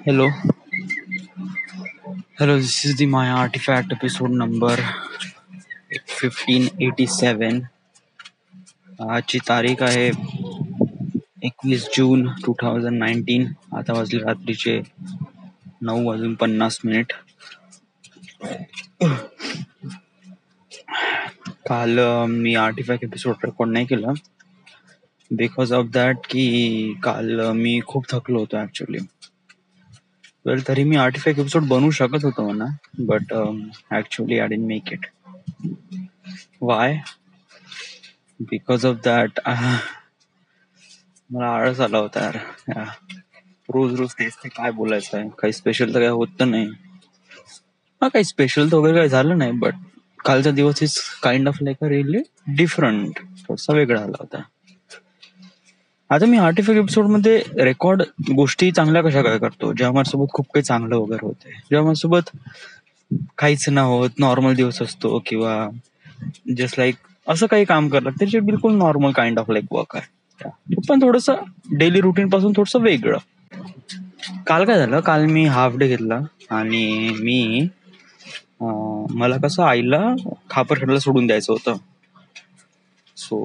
Hello, hello. This is the Maya Artifact episode number 1587. आजची तारीख आहे 21 जून 2019. आता वाजले रात्रीचे 9:50. काल मी आर्टिफॅक्ट एपिसोड रेकॉर्ड नाही केला बिकॉज ऑफ दॅट की काल मी खूप थकलो होतो ऍक्च्युली. वेल, तरी मी आर्टिफॅक्ट एपिसोड बनवू शकत होतो म्हणा, but actually I didn't make it. Y? Because of that मला आळस आला होता यार. रोज रोज तेच ते काय बोलायचं आहे, काही स्पेशल तर काय होत तर नाही. काही स्पेशल तर वगैरे काही झालं नाही, बट कालचा दिवस is kind of like a really different, थोडासा वेगळा आला होता. आता मी आर्टिफॅक्ट एपिसोड मध्ये रेकॉर्ड गोष्टी चांगल्या कशा काय करतो, जेव्हा माझ्यासोबत खूप काही चांगलं वगैरे होते, जेव्हा माझ्यासोबत काहीच ना होत, नॉर्मल दिवस असतो, किंवा जस्ट लाईक असं काही काम करतात त्याचे बिलकुल normal kind of like work आहे, पण थोडस डेली रुटीन पासून थोडस वेगळं. काल काय झालं, काल मी हाफ डे घेतला आणि मी मला कसं आईला खापरखेडला सोडून द्यायचं होतं. सो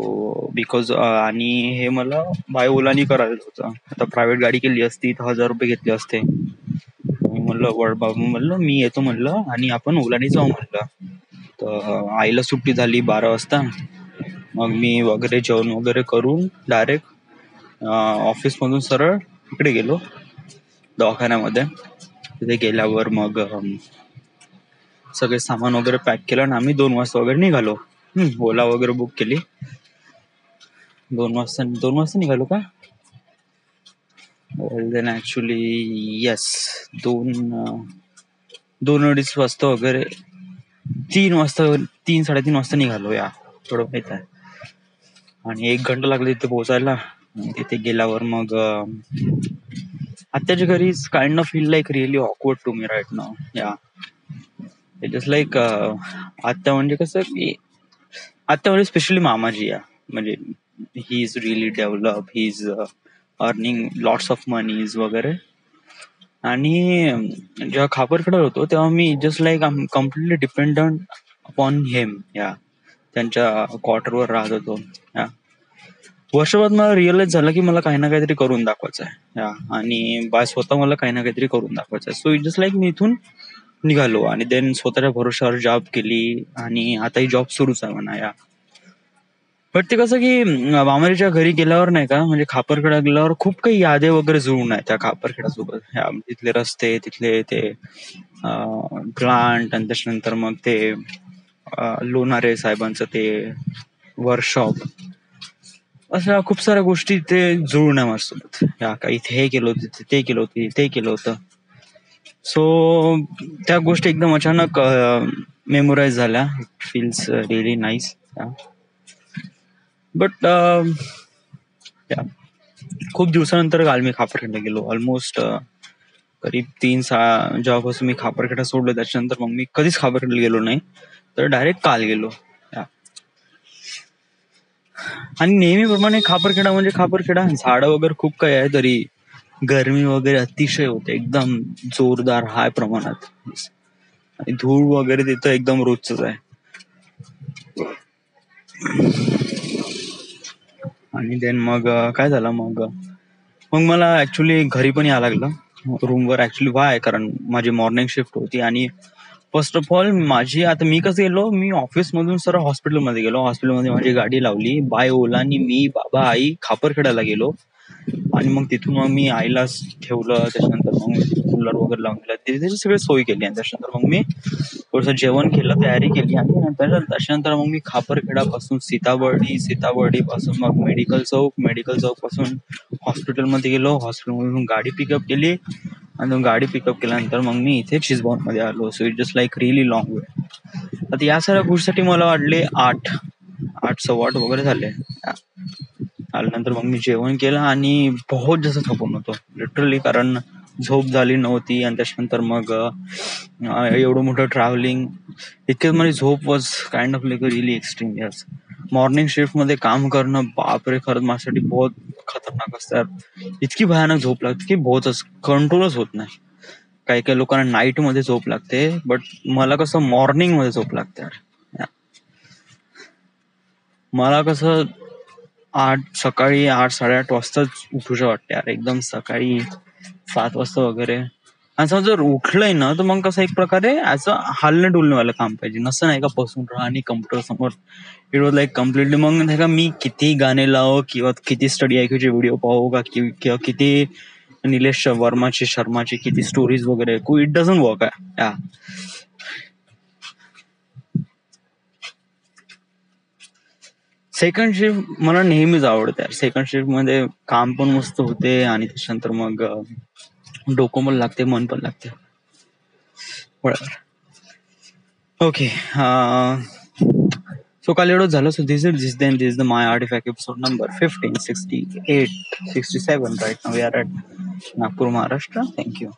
बिकॉज आणि हे मला बाय ओलानी करायचं होतं. आता प्रायव्हेट गाडी केली असती तर 1000 रुपये घेतले असते. मी म्हणलं बाबू, म्हणलं मी येतो म्हणलं आणि आपण ओलानी जाऊ म्हणलं. तर आईला सुट्टी झाली 12 वाजता. मग मी वगैरे जेवण वगैरे करून डायरेक्ट ऑफिस मधून सरळ इकडे गेलो दवाखान्यामध्ये. तिथे गेल्यावर मग सगळे सामान वगैरे पॅक केलं आणि आम्ही 2 वाजता वगैरे निघालो. ओला वगैरे बुक केली. 2 वाजता निघालो का? देन ऍक्च्युली येस, 2-2:30 वाजता वगैरे 3-3:30 वाजता निघालो या, थोडं माहित आहे. आणि 1 घंटा लागला तिथे पोहोचायला. तिथे गेल्यावर मग आत्याच्या घरी kind of feel like really awkward to me right now. या जस्ट लाईक आत्या म्हणजे कसं की आत्या म्हणजे स्पेशली मामाजी या, म्हणजे he is really develop, he is earning lots of moneys वगैरे. आणि जेव्हा खापरखेडा होतो तेव्हा मी just like I am completely dependent upon him. या त्यांच्या क्वार्टरवर राहत होतो. या वर्षभरात मला रिअलाइज झालं की मला काही ना काहीतरी करून दाखवायचं आहे. या आणि बाय स्वतः मला काही ना काहीतरी करून दाखवायचं आहे. सो इट जस्ट लाईक मी इथून निघालो आणि देन स्वतःच्या भरोश्यावर जॉब केली आणि आताही जॉब सुरूच आहे म्हणा. या बट ते कसं की मामारीच्या घरी गेल्यावर नाही का, म्हणजे खापरखेडा गेल्यावर खूप काही यादे वगैरे जुळून आहे त्या खापरखेडासोबत. तिथले रस्ते, तिथले ते प्लांट, आणि त्याच्यानंतर मग ते लोणारे साहेबांचं ते वर्कशॉप, अशा खूप साऱ्या गोष्टी ते जुळून आहे माझ्यासोबत. या का इथे हे केलं होतं, ते केलं होतं, ते केलं होतं. सो त्या गोष्टी एकदम अचानक मेमोराईज झाल्या. It feels really nice. But खूप दिवसानंतर काल मी खापरखेडला गेलो. ऑलमोस्ट करीब 3 जेव्हापासून मी खापरखेडा सोडलो त्याच्यानंतर मग मी कधीच खापरखेडला गेलो नाही, तर डायरेक्ट काल गेलो. आणि नेहमीप्रमाणे खापरखेडा म्हणजे खापरखेडा, झाडं वगैरे खूप काही आहे, तरी गरमी वगैरे अतिशय होते, एकदम जोरदार हाय प्रमाणात. आणि धूळ वगैरे तिथं एकदम रोजच आहे. आणि देन मग काय झालं, मग मला ऍक्च्युली घरी पण यायला लागलं रूमवर. ऍक्च्युली वाय, कारण माझी मॉर्निंग शिफ्ट होती. आणि फर्स्ट ऑफ ऑल मी कसं गेलो, मी ऑफिस मधून सरळ हॉस्पिटलमध्ये गेलो. हॉस्पिटलमध्ये माझी गाडी लावली, बाय ओलानी मी, बाबा, आई खापरखेड्याला गेलो. आणि मग तिथून मग मी आईला ठेवलं. त्याच्यानंतर मग कूलर वगैरे लावून दिला, त्याची सगळी सोय केली. आणि त्याच्यानंतर मग मी थोडस जेवण केलं, तयारी केली. आणि त्याच्यानंतर मग मी खापरखेडापासून सीताबर्डी पासून मग मेडिकल चौक पासून हॉस्पिटलमध्ये गेलो. हॉस्पिटलमधून गाडी पिकअप केली आणि गाडी पिकअप केल्यानंतर मग मी इथे चिजबॉन मध्ये आलो. So it just like really long वे. आता या सगळ्या गोष्टीसाठी मला वाटले 8-8:15 वगैरे झाले. आल्यानंतर मग मी जेवण केलं आणि बहुत जास्त थकून होतो लिटरली, कारण झोप झाली नव्हती. आणि त्याच्यानंतर मग एवढं मोठं ट्रॅव्हलिंग, इतक्यात माझी झोप was kind of like really extreme. Yes, morning shift मध्ये काम करणं, बापरे, खरंच माझ्यासाठी बहुत खतरनाक असतात. इतकी भयानक झोप लागते की बहुतच कंट्रोलच होत नाही. काही काही लोकांना नाईट मध्ये झोप लागते, बट मला कसं मॉर्निंग मध्ये झोप लागते यार. मला कसं सकाळी 8-8:30 वाजताच उठूशं वाटते यार, एकदम सकाळी 7 वाजता वगैरे. असं जर उठलंय ना तर मग कसं एक प्रकारे असं हालणं डुलणंवालं काम पाहिजे, नसं नाही का बसून राहा आणि कम्प्युटर समोर. It was like completely. मग नाही का मी किती गाणे लावो किंवा किती स्टडी ऐकूचे व्हिडिओ पाहू का किंवा किती निलेश शर्माची किती स्टोरीज वगैरे, इट डझंट वर्क आहे. सेकंड शिफ्ट मला नेहमीच आवडते. सेकंड शिफ्ट मध्ये काम पण मस्त होते आणि त्याच्यानंतर मग डोकं पण लागते, मन पण लागते. बरोबर. ओके. सो काल एवढं झालं. So this is the my artifact episode number 1568, 67 right now. We are at Nagpur, Maharashtra. Thank you.